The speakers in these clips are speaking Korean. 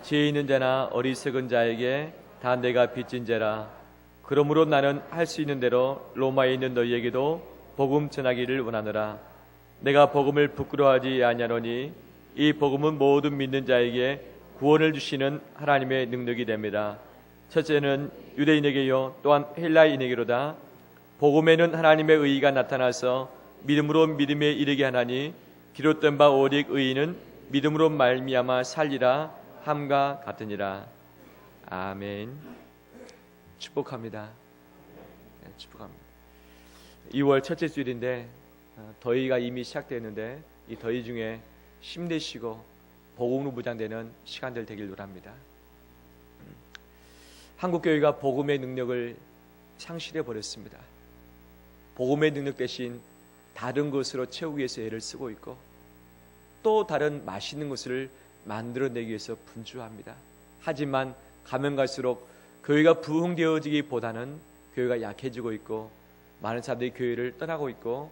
지혜 있는 자나 어리석은 자에게 다 내가 빚진 죄라. 그러므로 나는 할 수 있는 대로 로마에 있는 너희에게도 복음 전하기를 원하노라. 내가 복음을 부끄러워하지 아니하노니 이 복음은 모든 믿는 자에게 구원을 주시는 하나님의 능력이 됩니다. 첫째는 유대인에게요 또한 헬라인에게로다. 복음에는 하나님의 의의가 나타나서 믿음으로 믿음에 이르게 하나니 기록된 바 오직 의인은 믿음으로 말미암아 살리라 함과 같으니라. 아멘. 축복합니다. 축복합니다. 2월 첫째 주일인데 더위가 이미 시작되었는데 이 더위 중에 힘내시고 복음으로 무장되는 시간들 되길 바랍니다. 한국교회가 복음의 능력을 상실해 버렸습니다. 복음의 능력 대신 다른 것으로 채우기 위해서 애를 쓰고 있고 또 다른 맛있는 것을 만들어내기 위해서 분주합니다. 하지만 가면 갈수록 교회가 부흥되어지기보다는 교회가 약해지고 있고 많은 사람들이 교회를 떠나고 있고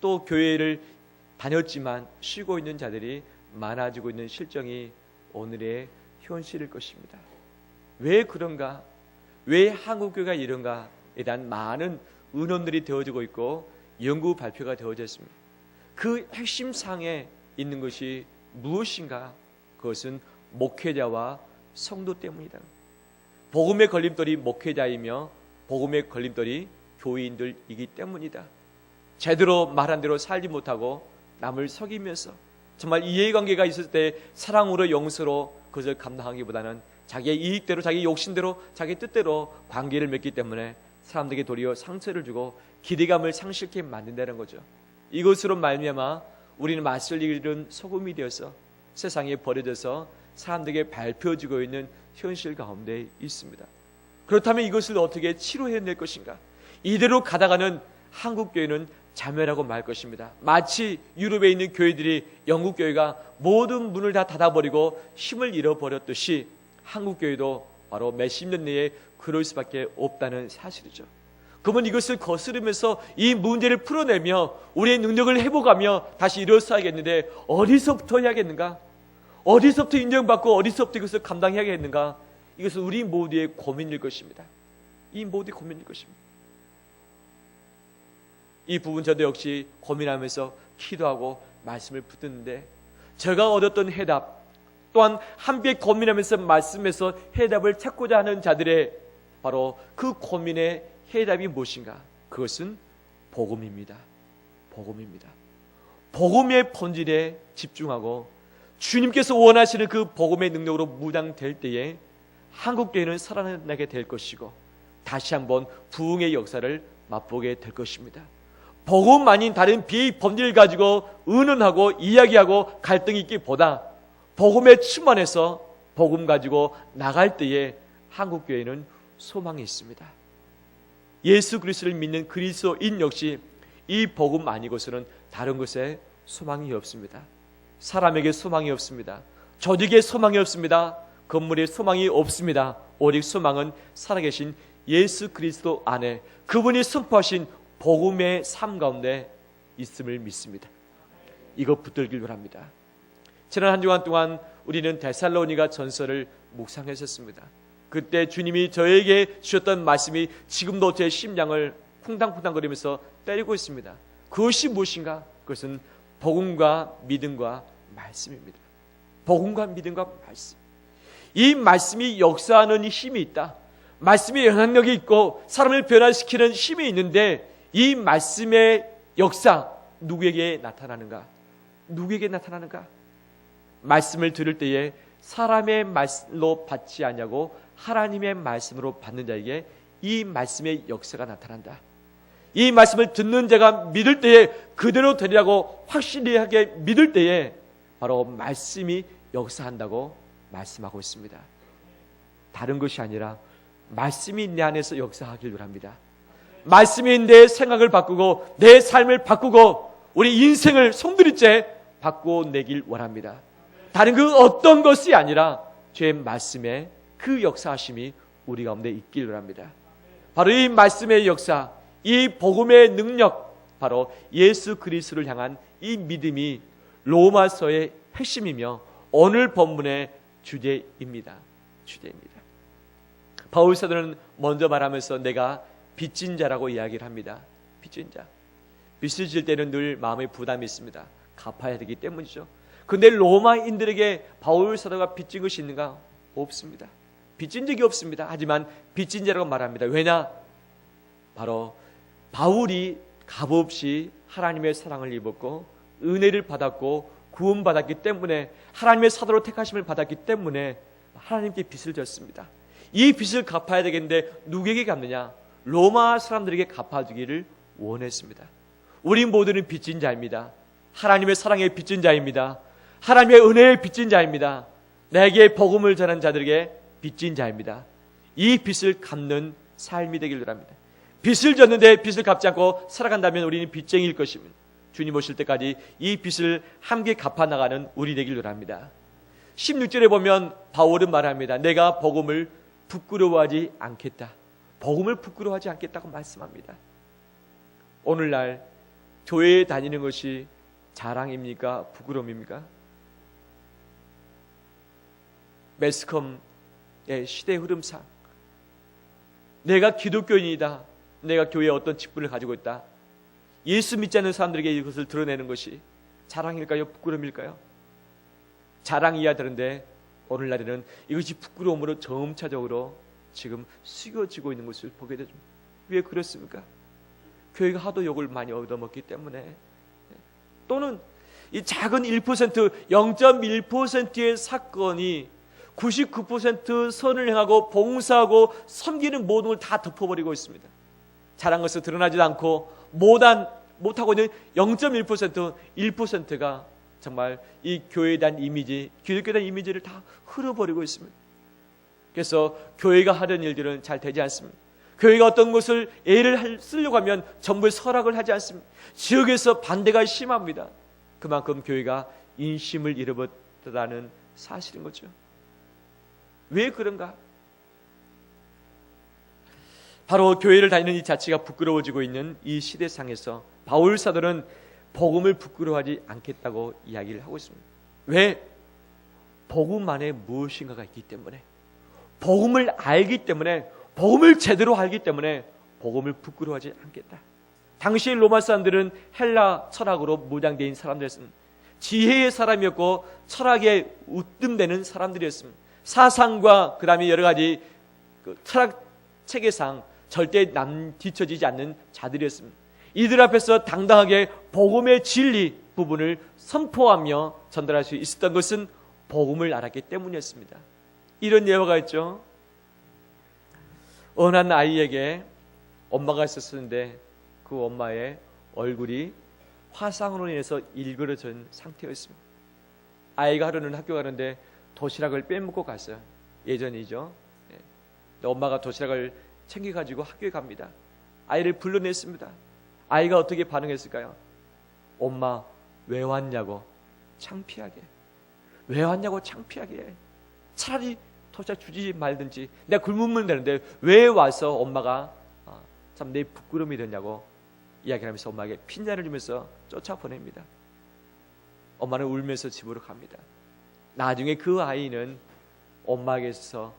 또 교회를 다녔지만 쉬고 있는 자들이 많아지고 있는 실정이 오늘의 현실일 것입니다. 왜 그런가? 왜 한국교회가 이런가에 대한 많은 의논들이 되어지고 있고 연구 발표가 되어져 있습니다. 그 핵심상에 있는 것이 무엇인가? 그것은 목회자와 성도 때문이다. 복음의 걸림돌이 목회자이며 복음의 걸림돌이 교인들이기 때문이다. 제대로 말한 대로 살지 못하고 남을 속이면서 정말 이해관계가 있을 때 사랑으로 용서로 그것을 감당하기보다는 자기의 이익대로 자기 욕심대로 자기 뜻대로 관계를 맺기 때문에 사람들에게 도리어 상처를 주고 기대감을 상실케 만든다는 거죠. 이것으로 말미암아 우리는 맛을 잃은 소금이 되어서 세상에 버려져서 사람들에게 밟혀지고 있는 현실 가운데 있습니다. 그렇다면 이것을 어떻게 치료해낼 것인가? 이대로 가다가는 한국교회는 자멸하고 말 것입니다. 마치 유럽에 있는 교회들이 영국교회가 모든 문을 다 닫아버리고 힘을 잃어버렸듯이 한국교회도 바로 몇십 년 내에 그럴 수밖에 없다는 사실이죠. 그러면 이것을 거스르면서 이 문제를 풀어내며 우리의 능력을 회복하며 다시 일어서야겠는데 어디서부터 해야겠는가? 어디서부터 인정받고 어디서부터 이것을 감당해야겠는가? 이것은 우리 모두의 고민일 것입니다. 이 모두의 고민일 것입니다. 이 부분 저도 역시 고민하면서 기도하고 말씀을 붙드는데 제가 얻었던 해답 또한 함께 고민하면서 말씀에서 해답을 찾고자 하는 자들의 바로 그 고민의 해답이 무엇인가? 그것은 복음입니다. 복음입니다. 복음의 본질에 집중하고 주님께서 원하시는 그 복음의 능력으로 무장될 때에 한국교회는 살아나게 될 것이고 다시 한번 부흥의 역사를 맛보게 될 것입니다. 복음 아닌 다른 비본질을 가지고 의논하고 이야기하고 갈등이 있기보다 복음에 충만해서 복음 가지고 나갈 때에 한국교회는 소망이 있습니다. 예수 그리스도를 믿는 그리스도인 역시 이 복음 아니고서는 다른 것에 소망이 없습니다. 사람에게 소망이 없습니다. 조직에 소망이 없습니다. 건물에 소망이 없습니다. 오직 소망은 살아계신 예수 그리스도 안에 그분이 선포하신 복음의 삶 가운데 있음을 믿습니다. 이거 붙들길 바랍니다. 지난 한 주간 동안 우리는 데살로니가 전서를 묵상했었습니다. 그때 주님이 저에게 주셨던 말씀이 지금도 제 심장을 쿵당쿵당거리면서 때리고 있습니다. 그것이 무엇인가? 그것은 복음과 믿음과 말씀입니다. 복음과 믿음과 말씀. 이 말씀이 역사하는 힘이 있다. 말씀이 영향력이 있고 사람을 변화시키는 힘이 있는데 이 말씀의 역사 누구에게 나타나는가? 누구에게 나타나는가? 말씀을 들을 때에 사람의 말씀으로 받지 않냐고 하나님의 말씀으로 받는 자에게 이 말씀의 역사가 나타난다. 이 말씀을 듣는 자가 믿을 때에 그대로 되리라고 확실하게 믿을 때에 바로 말씀이 역사한다고 말씀하고 있습니다. 다른 것이 아니라 말씀이 내 안에서 역사하기를 합니다. 말씀이 내 생각을 바꾸고 내 삶을 바꾸고 우리 인생을 송두리째 바꿔내길 원합니다. 다른 그 어떤 것이 아니라 주의 말씀의 그 역사하심이 우리 가운데 있길 원합니다. 바로 이 말씀의 역사, 이 복음의 능력, 바로 예수 그리스도를 향한 이 믿음이 로마서의 핵심이며 오늘 본문의 주제입니다. 바울 사도는 먼저 말하면서 내가 빚진 자라고 이야기를 합니다. 빚진 자. 빚을 질 때는 늘 마음의 부담이 있습니다. 갚아야 되기 때문이죠. 그런데 로마인들에게 바울 사도가 빚진 것이 있는가? 없습니다. 빚진 적이 없습니다. 하지만 빚진 자라고 말합니다. 왜냐? 바로 바울이 값없이 하나님의 사랑을 입었고 은혜를 받았고 구원받았기 때문에 하나님의 사도로 택하심을 받았기 때문에 하나님께 빚을 졌습니다. 이 빚을 갚아야 되겠는데 누구에게 갚느냐? 로마 사람들에게 갚아주기를 원했습니다. 우리 모두는 빚진 자입니다. 하나님의 사랑에 빚진 자입니다. 하나님의 은혜에 빚진 자입니다. 내게 복음을 전한 자들에게 빚진 자입니다. 이 빚을 갚는 삶이 되길 바랍니다. 빚을 졌는데 빚을 갚지 않고 살아간다면 우리는 빚쟁이일 것입니다. 주님 오실 때까지 이 빚을 함께 갚아나가는 우리 되길 바랍니다. 16절에 보면 바울은 말합니다. 내가 복음을 부끄러워하지 않겠다. 복음을 부끄러워하지 않겠다고 말씀합니다. 오늘날 교회에 다니는 것이 자랑입니까? 부끄러움입니까? 매스컴의 시대 흐름상 내가 기독교인이다. 내가 교회에 어떤 직분을 가지고 있다. 예수 믿지 않는 사람들에게 이것을 드러내는 것이 자랑일까요? 부끄러움일까요? 자랑이야 되는데 오늘날에는 이것이 부끄러움으로 점차적으로 지금 숙여지고 있는 것을 보게 되죠. 왜 그렇습니까? 교회가 하도 욕을 많이 얻어먹기 때문에 또는 이 작은 1%, 0.1%의 사건이 99% 선을 행하고 봉사하고 섬기는 모든 걸 다 덮어버리고 있습니다. 잘한 것을 드러나지도 않고 못하고 있는 0.1%, 1%가 정말 이 교회에 대한 이미지, 기독교에 대한 이미지를 다 흘러버리고 있습니다. 그래서 교회가 하던 일들은 잘 되지 않습니다. 교회가 어떤 것을 애를 쓰려고 하면 전부 설악을 하지 않습니다. 지역에서 반대가 심합니다. 그만큼 교회가 인심을 잃어버렸다는 사실인 거죠. 왜 그런가? 바로 교회를 다니는 이 자체가 부끄러워지고 있는 이 시대상에서 바울 사도는 복음을 부끄러워하지 않겠다고 이야기를 하고 있습니다. 왜? 복음 안에 무엇인가가 있기 때문에, 복음을 알기 때문에, 복음을 제대로 알기 때문에 복음을 부끄러워하지 않겠다. 당시 로마 사람들은 헬라 철학으로 무장되어 있는 사람들이었습니다. 지혜의 사람이었고 철학에 웃듬대는 사람들이었습니다. 사상과 그 다음에 여러 가지 철학 체계상 절대 뒤처지지 않는 자들이었습니다. 이들 앞에서 당당하게 복음의 진리 부분을 선포하며 전달할 수 있었던 것은 복음을 알았기 때문이었습니다. 이런 예화가 있죠. 어느 한 아이에게 엄마가 있었는데 그 엄마의 얼굴이 화상으로 인해서 일그러진 상태였습니다. 아이가 하루는 학교 가는데 도시락을 빼먹고 갔어요. 예전이죠. 엄마가 도시락을 챙겨가지고 학교에 갑니다. 아이를 불러냈습니다. 아이가 어떻게 반응했을까요? 엄마 왜 왔냐고 창피하게. 왜 왔냐고 창피하게. 차라리 도시락 주지 말든지 내가 굶으면 되는데 왜 와서 엄마가 참 내 부끄러움이 됐냐고 이야기하면서 엄마에게 핀잔을 주면서 쫓아보냅니다. 엄마는 울면서 집으로 갑니다. 나중에 그 아이는 엄마에게서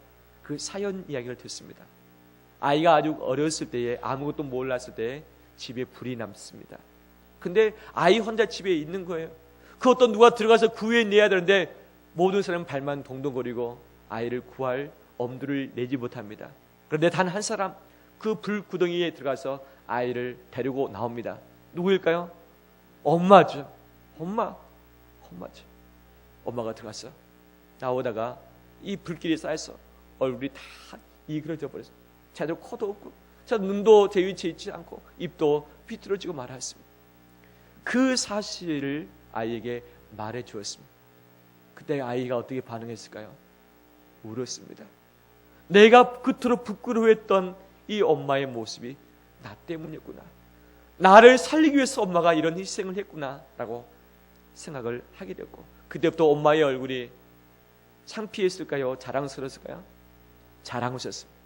그 사연 이야기를 듣습니다. 아이가 아주 어렸을 때에 아무것도 몰랐을 때에 집에 불이 남습니다. 근데 아이 혼자 집에 있는 거예요. 그 어떤 누가 들어가서 구해내야 되는데 모든 사람은 발만 동동거리고 아이를 구할 엄두를 내지 못합니다. 그런데 단 한 사람 그 불구덩이에 들어가서 아이를 데리고 나옵니다. 누구일까요? 엄마죠. 엄마죠. 엄마가 들어갔어. 나오다가 이 불길이 쌓여서 얼굴이 다 이그러져 버렸어요. 제대로 코도 없고 눈도 제 위치에 있지 않고 입도 비뚤어지고 말았습니다. 그 사실을 아이에게 말해 주었습니다. 그때 아이가 어떻게 반응했을까요? 울었습니다. 내가 그토록 부끄러워했던 이 엄마의 모습이 나 때문이었구나. 나를 살리기 위해서 엄마가 이런 희생을 했구나 라고 생각을 하게 됐고, 그때부터 엄마의 얼굴이 창피했을까요? 자랑스러웠을까요? 자랑스러웠습니다.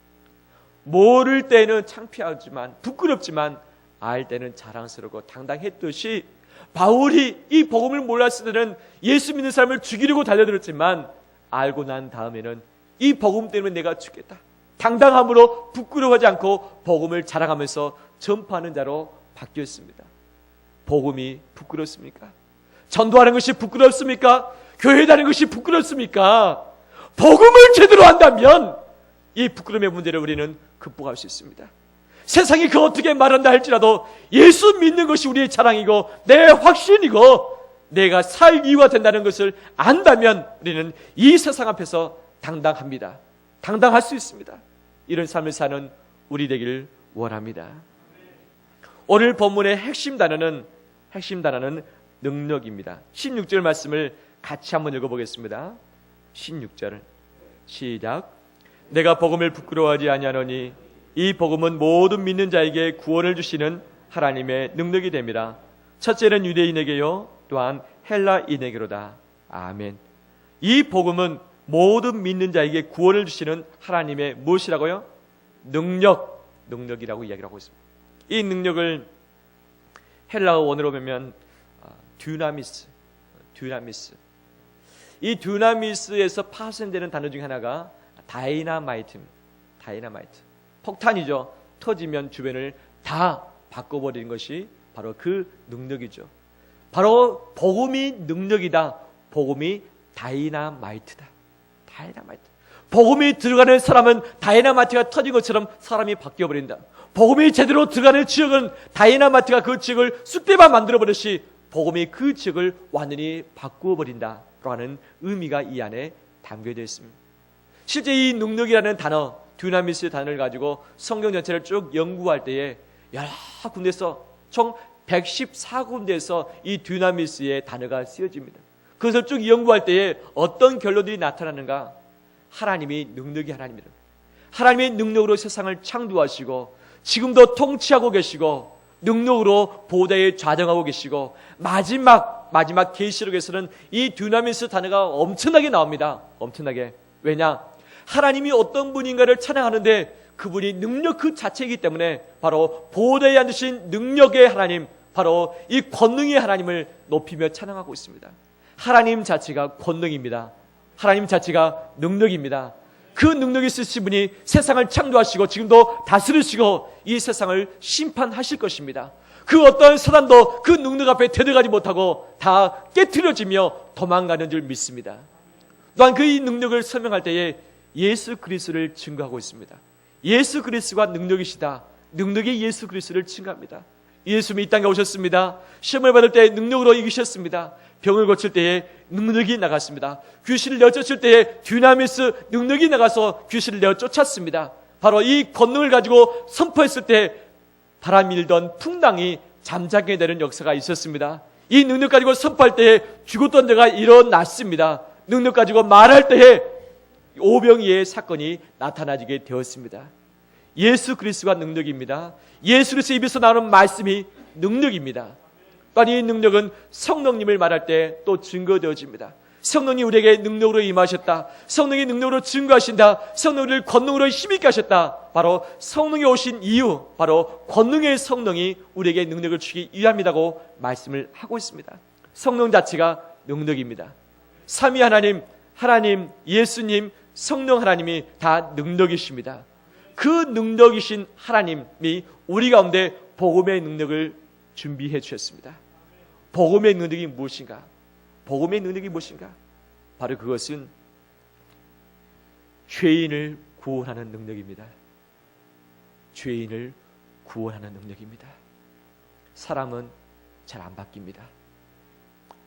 모를 때는 창피하지만 부끄럽지만 알 때는 자랑스럽고 당당했듯이 바울이 이 복음을 몰랐을 때는 예수 믿는 사람을 죽이려고 달려들었지만 알고 난 다음에는 이 복음 때문에 내가 죽겠다, 당당함으로 부끄러워하지 않고 복음을 자랑하면서 전파하는 자로 바뀌었습니다. 복음이 부끄럽습니까? 전도하는 것이 부끄럽습니까? 교회 다니는 것이 부끄럽습니까? 복음을 제대로 한다면 이 부끄러움의 문제를 우리는 극복할 수 있습니다. 세상이 그 어떻게 말한다 할지라도 예수 믿는 것이 우리의 자랑이고 내 확신이고 내가 살 이유가 된다는 것을 안다면 우리는 이 세상 앞에서 당당합니다. 당당할 수 있습니다. 이런 삶을 사는 우리 되길 원합니다. 오늘 본문의 핵심 단어는 능력입니다. 16절 말씀을 같이 한번 읽어보겠습니다. 16절 시작. 내가 복음을 부끄러워하지 아니하노니 이 복음은 모든 믿는 자에게 구원을 주시는 하나님의 능력이 됩니다. 첫째는 유대인에게요 또한 헬라인에게로다. 아멘. 이 복음은 모든 믿는 자에게 구원을 주시는 하나님의 무엇이라고요? 능력이라고 이야기를 하고 있습니다. 이 능력을 헬라어 원어로 보면 듀나미스. 이 듀나미스에서 파생되는 단어 중 하나가 다이나마이트. 폭탄이죠. 터지면 주변을 다 바꿔버리는 것이 바로 그 능력이죠. 바로 복음이 능력이다. 복음이 다이나마이트다. 복음이 들어가는 사람은 다이나마이트가 터진 것처럼 사람이 바뀌어버린다. 복음이 제대로 들어가는 지역은 다이나마이트가 그 지역을 쑥대밭 만들어버렸시 복음이 그 지역을 완전히 바꾸어버린다라고 하는 의미가 이 안에 담겨져 있습니다. 실제 이 능력이라는 단어, 듀나미스의 단어를 가지고 성경 전체를 쭉 연구할 때에 여러 군데서 총 114군데에서 이 듀나미스의 단어가 쓰여집니다. 그것을 쭉 연구할 때에 어떤 결론들이 나타나는가? 하나님이 능력이 하나님이다. 하나님의 능력으로 세상을 창조하시고 지금도 통치하고 계시고 능력으로 보좌에 좌정하고 계시고 마지막 계시록에서는 이 듀나미스 단어가 엄청나게 나옵니다. 엄청나게. 왜냐? 하나님이 어떤 분인가를 찬양하는데 그분이 능력 그 자체이기 때문에 바로 보좌에 앉으신 능력의 하나님, 바로 이 권능의 하나님을 높이며 찬양하고 있습니다. 하나님 자체가 권능입니다. 하나님 자체가 능력입니다. 그 능력이 있으신 분이 세상을 창조하시고 지금도 다스리시고 이 세상을 심판하실 것입니다. 그 어떤 사단도 그 능력 앞에 대들어가지 못하고 다 깨트려지며 도망가는 줄 믿습니다. 또한 그 이 능력을 설명할 때에 예수 그리스도를 증거하고 있습니다. 예수 그리스도가 능력이시다. 능력이 예수 그리스도를 증거합니다. 예수님이 이 땅에 오셨습니다. 시험을 받을 때 능력으로 이기셨습니다. 병을 고칠 때에 능력이 나갔습니다. 귀신을 내쫓을 때에 듀나미스 능력이 나가서 귀신을 내쫓았습니다. 바로 이 권능을 가지고 선포했을 때 바람이 일던 풍랑이 잠자게 되는 역사가 있었습니다. 이 능력 가지고 선포할 때에 죽었던 자가 일어났습니다. 능력 가지고 말할 때에 오병이의 사건이 나타나게 되었습니다. 예수 그리스도가 능력입니다. 예수 그리스도 입에서 나오는 말씀이 능력입니다. 또한 이 능력은 성령님을 말할 때 또 증거되어집니다. 성령이 우리에게 능력으로 임하셨다. 성령이 능력으로 증거하신다. 성령을 권능으로 힘있게 하셨다. 바로 성령이 오신 이유, 바로 권능의 성령이 우리에게 능력을 주기 위함이라고 말씀을 하고 있습니다. 성령 자체가 능력입니다. 삼위 하나님, 예수님, 성령 하나님이 다 능력이십니다. 그 능력이신 하나님이 우리 가운데 복음의 능력을 준비해 주셨습니다. 복음의 능력이 무엇인가? 복음의 능력이 무엇인가? 바로 그것은 죄인을 구원하는 능력입니다. 죄인을 구원하는 능력입니다. 사람은 잘 안 바뀝니다.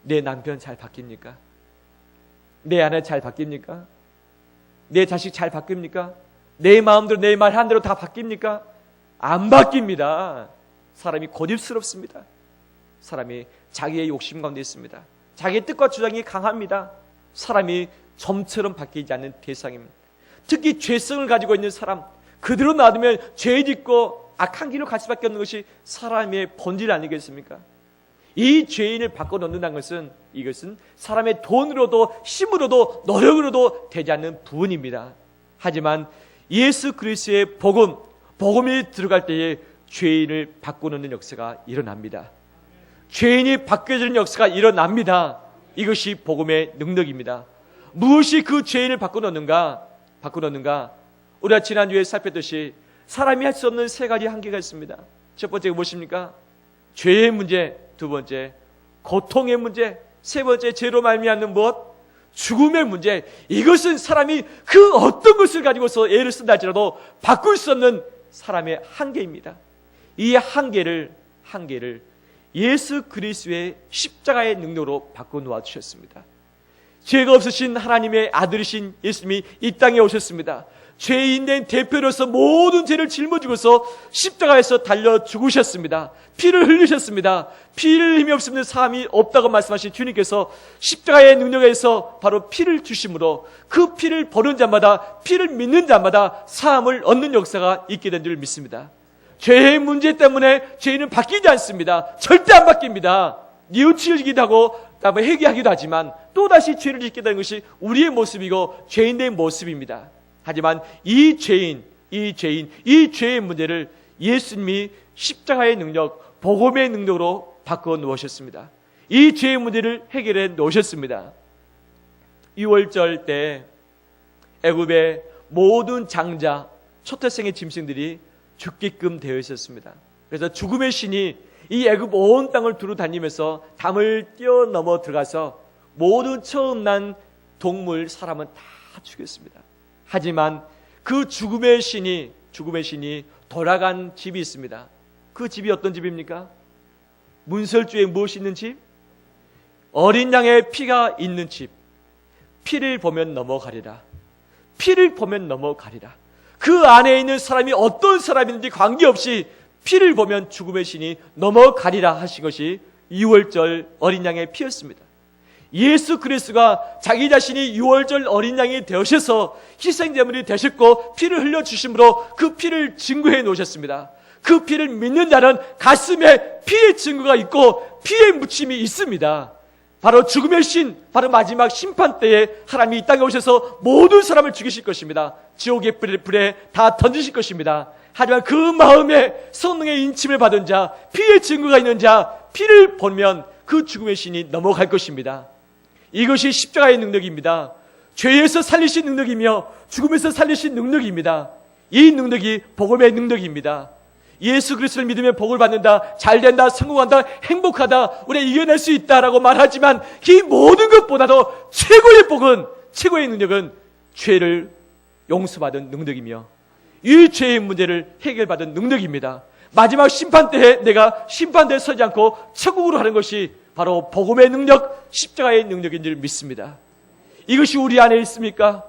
내 남편 잘 바뀝니까? 내 아내 잘 바뀝니까? 내 자식 잘 바뀝니까? 내 마음대로 내 말 한 대로 다 바뀝니까? 안 바뀝니다. 사람이 고집스럽습니다. 사람이 자기의 욕심 가운데 있습니다. 자기의 뜻과 주장이 강합니다. 사람이 점처럼 바뀌지 않는 대상입니다. 특히 죄성을 가지고 있는 사람, 그대로 놔두면 죄 짓고 악한 길로 갈 수밖에 없는 것이 사람의 본질 아니겠습니까? 이 죄인을 바꿔놓는다는 것은 이것은 사람의 돈으로도 힘으로도 노력으로도 되지 않는 부분입니다. 하지만 예수 그리스도의 복음이 들어갈 때에 죄인을 바꿔놓는 역사가 일어납니다. 죄인이 바뀌어지는 역사가 일어납니다. 이것이 복음의 능력입니다. 무엇이 그 죄인을 바꿔놓는가? 우리가 지난주에 살폈듯이 사람이 할 수 없는 세 가지 한계가 있습니다. 첫 번째가 무엇입니까? 죄의 문제, 두 번째 고통의 문제, 세 번째 죄로 말미암는 무엇? 죽음의 문제. 이것은 사람이 그 어떤 것을 가지고서 애를 쓴다 할지라도 바꿀 수 없는 사람의 한계입니다. 이 한계를 예수 그리스도의 십자가의 능력으로 바꿔놓아 주셨습니다. 죄가 없으신 하나님의 아들이신 예수님이 이 땅에 오셨습니다. 죄인된 대표로서 모든 죄를 짊어지고서 십자가에서 달려 죽으셨습니다. 피를 흘리셨습니다. 피를 흘림이 없으면 사함이 없다고 말씀하신 주님께서 십자가의 능력에서 바로 피를 주심으로 그 피를 보는 자마다, 피를 믿는 자마다 사함을 얻는 역사가 있게 된 줄 믿습니다. 죄의 문제 때문에 죄인은 바뀌지 않습니다. 절대 안 바뀝니다. 뉘우치기도 하고 회개하기도 하지만 또다시 죄를 짓게 되는 것이 우리의 모습이고 죄인의 모습입니다. 하지만 이 죄의 문제를 예수님이 십자가의 능력, 복음의 능력으로 바꿔 놓으셨습니다. 이 죄의 문제를 해결해 놓으셨습니다. 6월절 때 애굽의 모든 장자, 초태생의 짐승들이 죽게끔 되어 있었습니다. 그래서 죽음의 신이 이 애굽 온 땅을 두루 다니면서 담을 뛰어넘어 들어가서 모든 처음 난 동물, 사람은 다 죽였습니다. 하지만 그 죽음의 신이 돌아간 집이 있습니다. 그 집이 어떤 집입니까? 문설주에 무엇이 있는 집? 어린 양의 피가 있는 집. 피를 보면 넘어가리라. 피를 보면 넘어가리라. 그 안에 있는 사람이 어떤 사람이든지 관계없이 피를 보면 죽음의 신이 넘어가리라 하신 것이 6월절 어린 양의 피였습니다. 예수 그리스도가 자기 자신이 6월절 어린 양이 되셔서 희생제물이 되셨고 피를 흘려주심으로 그 피를 증거해 놓으셨습니다. 그 피를 믿는 자는 가슴에 피의 증거가 있고 피의 묻힘이 있습니다. 바로 죽음의 신, 바로 마지막 심판 때에 하나님이 이 땅에 오셔서 모든 사람을 죽이실 것입니다. 지옥의 불에 다 던지실 것입니다. 하지만 그 마음에 성령의 인침을 받은 자, 피의 증거가 있는 자, 피를 보면 그 죽음의 신이 넘어갈 것입니다. 이것이 십자가의 능력입니다. 죄에서 살리신 능력이며 죽음에서 살리신 능력입니다. 이 능력이 복음의 능력입니다. 예수 그리스도를 믿으면 복을 받는다, 잘된다, 성공한다, 행복하다, 우리가 이겨낼 수 있다라고 말하지만 이 모든 것보다도 최고의 복은, 최고의 능력은 죄를 용서받은 능력이며 이 죄의 문제를 해결받은 능력입니다. 마지막 심판 때에 내가 심판대에 서지 않고 천국으로 하는 것이 바로 복음의 능력, 십자가의 능력인 줄 믿습니다. 이것이 우리 안에 있습니까?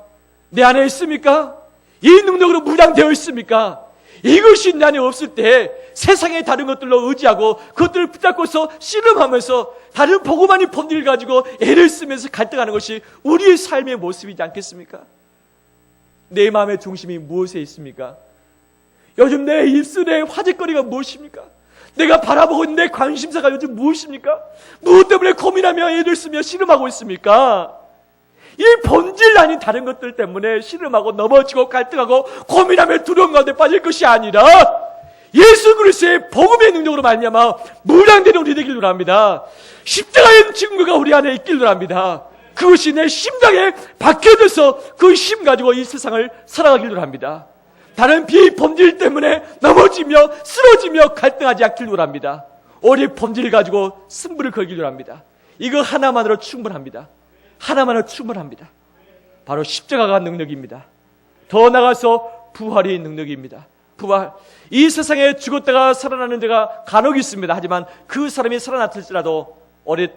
내 안에 있습니까? 이 능력으로 무장되어 있습니까? 이것이 내 안에 없을 때 세상의 다른 것들로 의지하고 그것들을 붙잡고서 씨름하면서 다른 복음 아닌 본질을 가지고 애를 쓰면서 갈등하는 것이 우리의 삶의 모습이지 않겠습니까? 내 마음의 중심이 무엇에 있습니까? 요즘 내 입술의 화제거리가 무엇입니까? 내가 바라보고 있는 내 관심사가 요즘 무엇입니까? 무엇 때문에 고민하며 애를 쓰며 씨름하고 있습니까? 이 본질 아닌 다른 것들 때문에 씨름하고 넘어지고 갈등하고 고민하며 두려움 가운데 빠질 것이 아니라 예수 그리스도의 복음의 능력으로 말미암아 무장되는 우리 되길 원합니다. 십자가의 증거가 우리 안에 있길 원합니다. 그것이 내 심장에 박혀져서 그 힘 가지고 이 세상을 살아가길 원합니다. 다른 비의 본질 때문에 넘어지며 쓰러지며 갈등하지 않길 원합니다. 우리의 본질을 가지고 승부를 걸길 원합니다. 이거 하나만으로 충분합니다. 하나만으로 충분합니다. 바로 십자가가 능력입니다. 더 나아가서 부활이 능력입니다. 부활. 이 세상에 죽었다가 살아나는 자가 간혹 있습니다. 하지만 그 사람이 살아났을지라도 오랜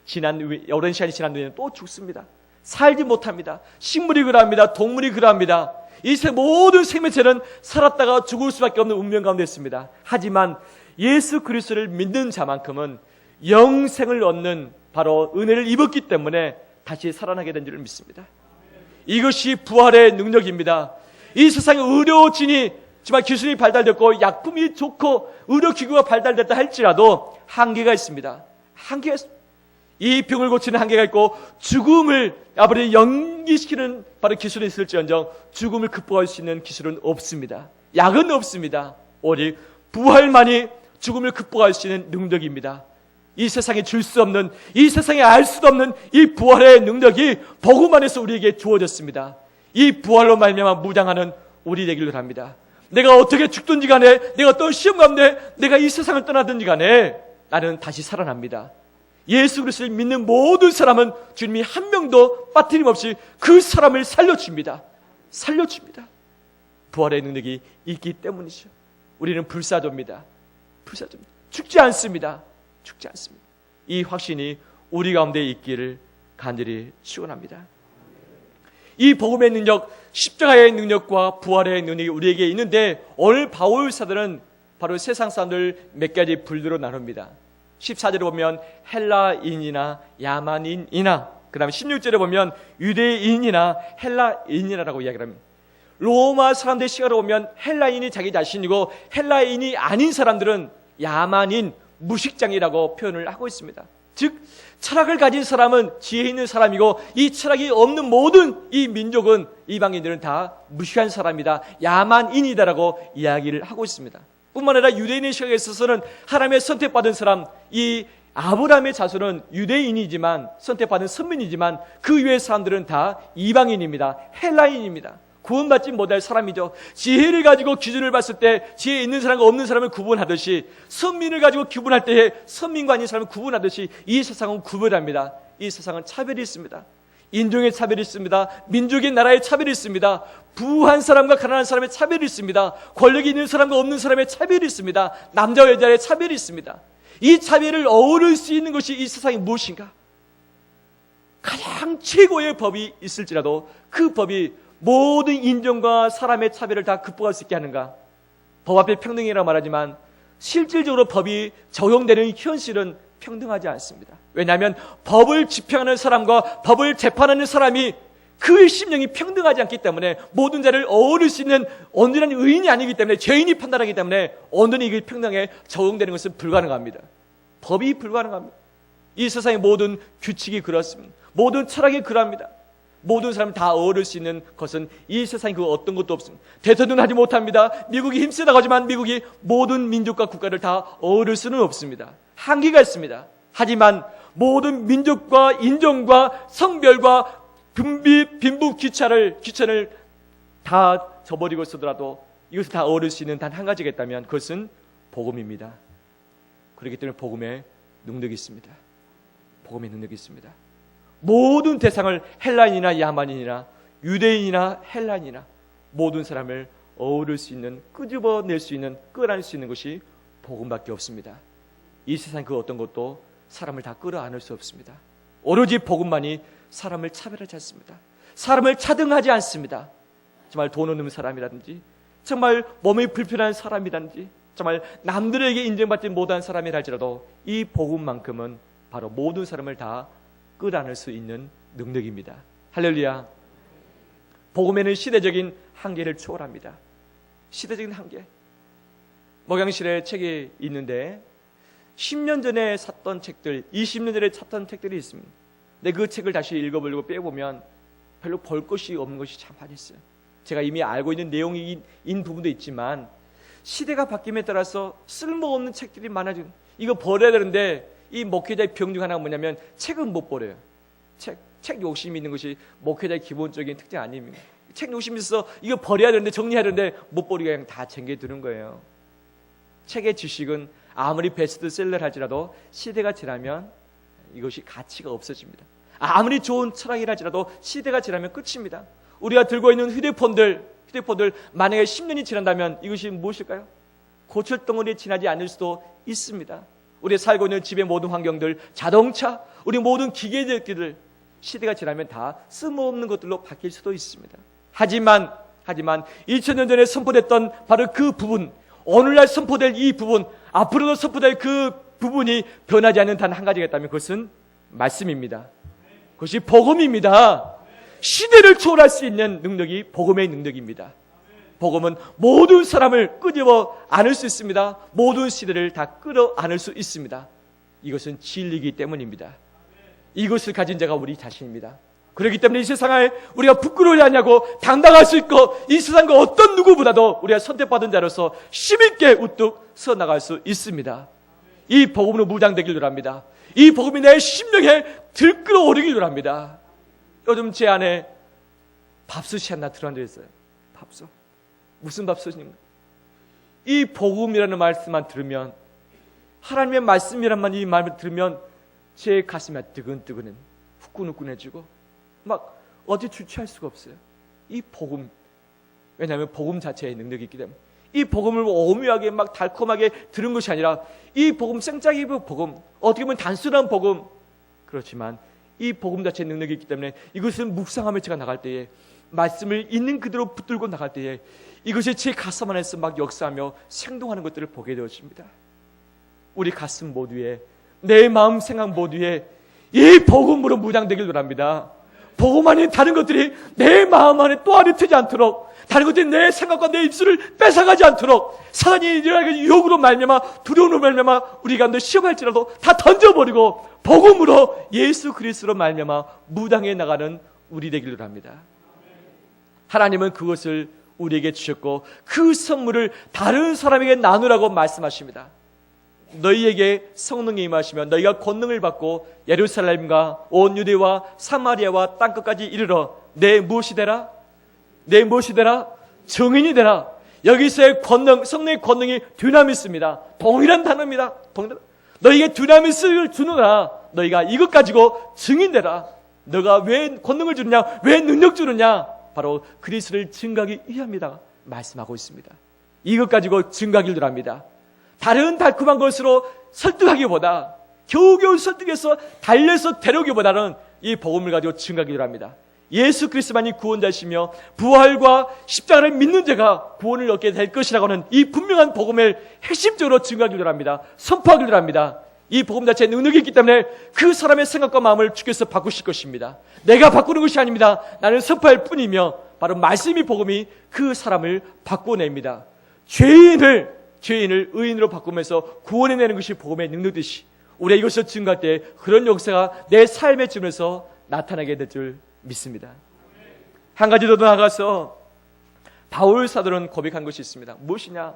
시간이 지난 뒤에는 또 죽습니다. 살지 못합니다. 식물이 그러합니다. 동물이 그러합니다. 이 모든 생명체는 살았다가 죽을 수밖에 없는 운명 가운데 있습니다. 하지만 예수 그리스도를 믿는 자만큼은 영생을 얻는 바로 은혜를 입었기 때문에 다시 살아나게 된 줄을 믿습니다. 이것이 부활의 능력입니다. 이 세상에 의료진이 정말 기술이 발달됐고 약품이 좋고 의료기구가 발달됐다 할지라도 한계가 있습니다. 한계가 있습니다. 이 병을 고치는 한계가 있고 죽음을 아버지 연기시키는 바로 기술이 있을지언정 죽음을 극복할 수 있는 기술은 없습니다. 약은 없습니다. 오직 부활만이 죽음을 극복할 수 있는 능력입니다. 이 세상에 줄 수 없는, 이 세상에 알 수도 없는 이 부활의 능력이 복음 안에서 우리에게 주어졌습니다. 이 부활로 말미암아 무장하는 우리 되기를 합니다. 내가 어떻게 죽든지 간에, 내가 어떤 시험 가운데 내가 이 세상을 떠나든지 간에 나는 다시 살아납니다. 예수 그리스도를 믿는 모든 사람은 주님이 한 명도 빠뜨림없이 그 사람을 살려줍니다. 살려줍니다. 부활의 능력이 있기 때문이죠. 우리는 불사조입니다. 불사조입니다. 죽지 않습니다. 죽지 않습니다. 이 확신이 우리 가운데 있기를 간절히 축원합니다. 이 복음의 능력, 십자가의 능력과 부활의 능력이 우리에게 있는데, 오늘 바울 사도는 바로 세상 사람들 몇 가지 분류로 나눕니다. 14절에 보면 헬라인이나 야만인이나, 그 다음에 16절에 보면 유대인이나 헬라인이라고 이야기를 합니다. 로마 사람들의 시각으로 보면 헬라인이 자기 자신이고, 헬라인이 아닌 사람들은 야만인, 무식장이라고 표현을 하고 있습니다. 즉 철학을 가진 사람은 지혜 있는 사람이고, 이 철학이 없는 모든 이 민족은, 이방인들은 다 무식한 사람이다, 야만인이다라고 이야기를 하고 있습니다. 뿐만 아니라 유대인의 시각에 있어서는 하나님의 선택받은 사람, 이 아브라함의 자손은 유대인이지만, 선택받은 선민이지만 그 위의 사람들은 다 이방인입니다. 헬라인입니다. 구원받지 못할 사람이죠. 지혜를 가지고 기준을 봤을 때 지혜 있는 사람과 없는 사람을 구분하듯이, 선민을 가지고 구분할 때에 선민과 아닌 사람을 구분하듯이 이 세상은 구분합니다. 이 세상은 차별이 있습니다. 인종의 차별이 있습니다. 민족의 나라의 차별이 있습니다. 부한 사람과 가난한 사람의 차별이 있습니다. 권력이 있는 사람과 없는 사람의 차별이 있습니다. 남자와 여자의 차별이 있습니다. 이 차별을 어우를 수 있는 것이 이 세상이 무엇인가? 가장 최고의 법이 있을지라도 그 법이 모든 인종과 사람의 차별을 다 극복할 수 있게 하는가? 법 앞에 평등이라고 말하지만 실질적으로 법이 적용되는 현실은 평등하지 않습니다. 왜냐하면 법을 집행하는 사람과 법을 재판하는 사람이 그 심령이 평등하지 않기 때문에, 모든 자를 어우를 수 있는 온전한 의인이 아니기 때문에, 죄인이 판단하기 때문에 온전히 이게 평등에 적용되는 것은 불가능합니다. 법이 불가능합니다. 이 세상의 모든 규칙이 그렇습니다. 모든 철학이 그러합니다. 모든 사람이 다 어울릴 수 있는 것은 이 세상에 그 어떤 것도 없습니다. 대통령은 하지 못합니다. 미국이 힘세다고 하지만 미국이 모든 민족과 국가를 다 어울릴 수는 없습니다. 한계가 있습니다. 하지만 모든 민족과 인종과 성별과 빈부 귀천을 다 저버리고 있더라도 이것을 다 어울릴 수 있는 단 한 가지가 있다면 그것은 복음입니다. 그렇기 때문에 복음의 능력이 있습니다. 복음의 능력이 있습니다. 모든 대상을, 헬라인이나 야만인이나 유대인이나 헬라인이나 모든 사람을 어우를 수 있는, 끄집어낼 수 있는, 끌어안을 수 있는 것이 복음밖에 없습니다. 이 세상 그 어떤 것도 사람을 다 끌어안을 수 없습니다. 오로지 복음만이 사람을 차별하지 않습니다. 사람을 차등하지 않습니다. 정말 돈 없는 사람이라든지, 정말 몸이 불편한 사람이라든지, 정말 남들에게 인정받지 못한 사람이라 할지라도 이 복음만큼은 바로 모든 사람을 다 끌어안을 수 있는 능력입니다. 할렐루야. 복음에는 시대적인 한계를 초월합니다. 시대적인 한계. 목양실에 책이 있는데 10년 전에 샀던 책들, 20년 전에 샀던 책들이 있습니다. 근데 그 책을 다시 읽어보려고 빼보면 별로 볼 것이 없는 것이 참 많이 있어요. 제가 이미 알고 있는 내용인 부분도 있지만 시대가 바뀜에 따라서 쓸모없는 책들이 많아지고, 이거 버려야 되는데 이 목회자의 병 중 하나가 뭐냐면 책은 못 버려요. 책 욕심이 있는 것이 목회자의 기본적인 특징 아닙니까? 책 욕심이 있어서 이거 버려야 되는데, 정리해야 되는데 못 버리고 그냥 다 챙겨두는 거예요. 책의 지식은 아무리 베스트셀러를 할지라도 시대가 지나면 이것이 가치가 없어집니다. 아무리 좋은 철학이라 할지라도 시대가 지나면 끝입니다. 우리가 들고 있는 휴대폰들 만약에 10년이 지난다면 이것이 무엇일까요? 고철덩어리에 지나지 않을 수도 있습니다. 우리가 살고 있는 집의 모든 환경들, 자동차, 우리 모든 기계들, 시대가 지나면 다 쓸모없는 것들로 바뀔 수도 있습니다. 하지만 2000년 전에 선포됐던 바로 그 부분, 오늘날 선포될 이 부분, 앞으로도 선포될 그 부분이 변하지 않는 단 한 가지가 있다면 그것은 말씀입니다. 그것이 복음입니다. 시대를 초월할 수 있는 능력이 복음의 능력입니다. 복음은 모든 사람을 끄집어 안을 수 있습니다. 모든 시대를 다 끌어안을 수 있습니다. 이것은 진리이기 때문입니다. 이것을 가진 자가 우리 자신입니다. 그렇기 때문에 이 세상을 우리가 부끄러워하지 않냐고 당당할 수 있고, 이 세상과 어떤 누구보다도 우리가 선택받은 자로서 힘있게 우뚝 서나갈 수 있습니다. 이 복음으로 무장되길 원합니다. 이 복음이 내 심령에 들끓어오르길 원합니다. 요즘 제 안에 밥솥이 하나 들어앉아 있어요. 밥솥. 무슨 밥솥입니까? 이 복음이라는 말씀만 들으면, 하나님의 말씀이란 이 말을 들으면 제 가슴이 뜨근뜨근 후끈후끈해지고 막 어디 주체할 수가 없어요. 이 복음, 왜냐하면 복음 자체의 능력이 있기 때문에. 이 복음을 오묘하게 막 달콤하게 들은 것이 아니라 이 복음, 생짜기 복음, 어떻게 보면 단순한 복음, 그렇지만 이 복음 자체의 능력이 있기 때문에 이것을 묵상하며 제가 나갈 때에, 말씀을 있는 그대로 붙들고 나갈 때에 이것이 제 가슴 안에서 막 역사하며 생동하는 것들을 보게 되어집니다. 우리 가슴 모두에, 내 마음 생각 모두에 이 복음으로 무장되길 원합니다. 복음 아닌 다른 것들이 내 마음 안에 또 안에 트지 않도록, 다른 것들이 내 생각과 내 입술을 뺏어가지 않도록, 사단이 일어나는 유혹으로 말미암아, 두려움으로 말미암아 우리 가운데 시험할지라도 다 던져버리고 복음으로, 예수 그리스도로 말미암아 무장해 나가는 우리 되기를 합니다. 하나님은 그것을 우리에게 주셨고 그 선물을 다른 사람에게 나누라고 말씀하십니다. 너희에게 성령이 임하시면 너희가 권능을 받고 예루살렘과 온 유대와 사마리아와 땅끝까지 이르러 내 무엇이 되라? 내 무엇이 되라? 증인이 되라. 여기서의 권능, 성령의 권능이 dynamis입니다. 동일한 단어입니다. 너희에게 dynamis를 주느라 너희가 이것 가지고 증인되라. 너가 왜 권능을 주느냐? 왜 능력 주느냐? 바로 그리스도를 증거하기 위함이다 말씀하고 있습니다. 이것 가지고 증거하기를 합니다. 다른 달콤한 것으로 설득하기보다, 겨우겨우 설득해서 달려서 데려오기보다는 이 복음을 가지고 증거하기를 합니다. 예수 그리스도만이 구원자이시며 부활과 십자가를 믿는 자가 구원을 얻게 될 것이라고 하는 이 분명한 복음을 핵심적으로 증거하기를 합니다. 선포하기를 합니다. 이 복음 자체에 능력이 있기 때문에 그 사람의 생각과 마음을 주께서 바꾸실 것입니다. 내가 바꾸는 것이 아닙니다. 나는 선포할 뿐이며 바로 말씀이, 복음이 그 사람을 바꿔냅니다. 죄인을 의인으로 바꾸면서 구원해내는 것이 복음의 능력이듯이 우리가 이것을 증거할 때 그런 역사가 내 삶의 주면서 나타나게 될 줄 믿습니다. 한 가지 더 나아가서 바울 사도는 고백한 것이 있습니다. 무엇이냐?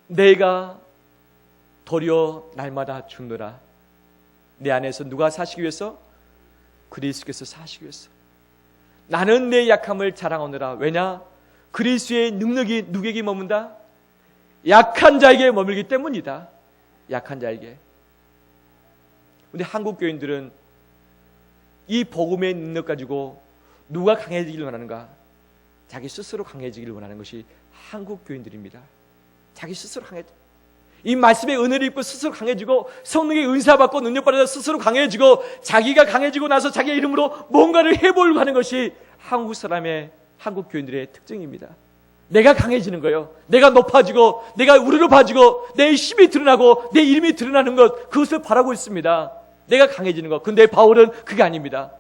내가 도리어 날마다 죽노라. 내 안에서 누가 사시기 위해서? 그리스도께서 사시기 위해서. 나는 내 약함을 자랑하노라. 왜냐? 그리스도의 능력이 누구에게 머문다? 약한 자에게 머물기 때문이다. 약한 자에게. 우리 한국 교인들은 이 복음의 능력 가지고 누가 강해지기를 원하는가? 자기 스스로 강해지기를 원하는 것이 한국 교인들입니다. 자기 스스로 강해져. 이 말씀의 은혜를 입고 스스로 강해지고 성령의 은사 받고 능력 받아서 스스로 강해지고 자기가 강해지고 나서 자기의 이름으로 뭔가를 해보려고 하는 것이 한국 교인들의 특징입니다. 내가 강해지는 거예요. 내가 높아지고 내가 우르르 봐지고 내 힘이 드러나고 내 이름이 드러나는 것, 그것을 바라고 있습니다. 내가 강해지는 것. 근데 바울은 그게 아닙니다.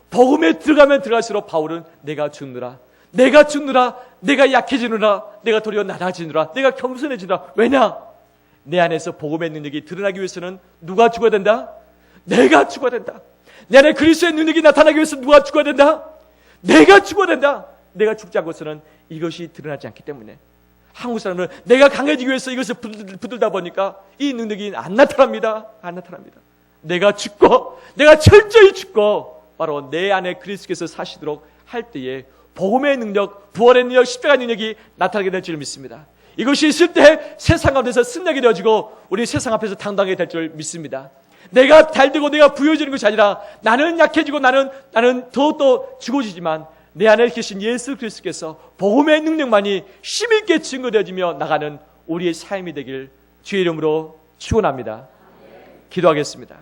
복음에 들어가면 들어갈수록 바울은 내가 죽느라, 내가 약해지느라, 내가 도리어 낮아지느라, 내가 겸손해지느라. 왜냐? 내 안에서 복음의 능력이 드러나기 위해서는 누가 죽어야 된다? 내가 죽어야 된다. 내 안에 그리스도의 능력이 나타나기 위해서 누가 죽어야 된다? 내가 죽어야 된다. 내가 죽지 않고서는 이것이 드러나지 않기 때문에 한국 사람은 내가 강해지기 위해서 이것을 붙들다 보니까 이 능력이 안 나타납니다. 내가 죽고, 내가 철저히 죽고 바로 내 안에 그리스도께서 사시도록 할 때에 복음의 능력, 부활의 능력, 십자가의 능력이 나타나게 될 줄 믿습니다. 이것이 있을 때 세상 가운데서 승리하게 되어지고 우리 세상 앞에서 당당하게 될 줄 믿습니다. 내가 달되고 내가 부여지는 것이 아니라 나는 약해지고 나는 더욱더 죽어지지만 내 안에 계신 예수 그리스도께서 복음의 능력만이 힘있게 증거되어지며 나가는 우리의 삶이 되길 주의 이름으로 축원합니다. 기도하겠습니다.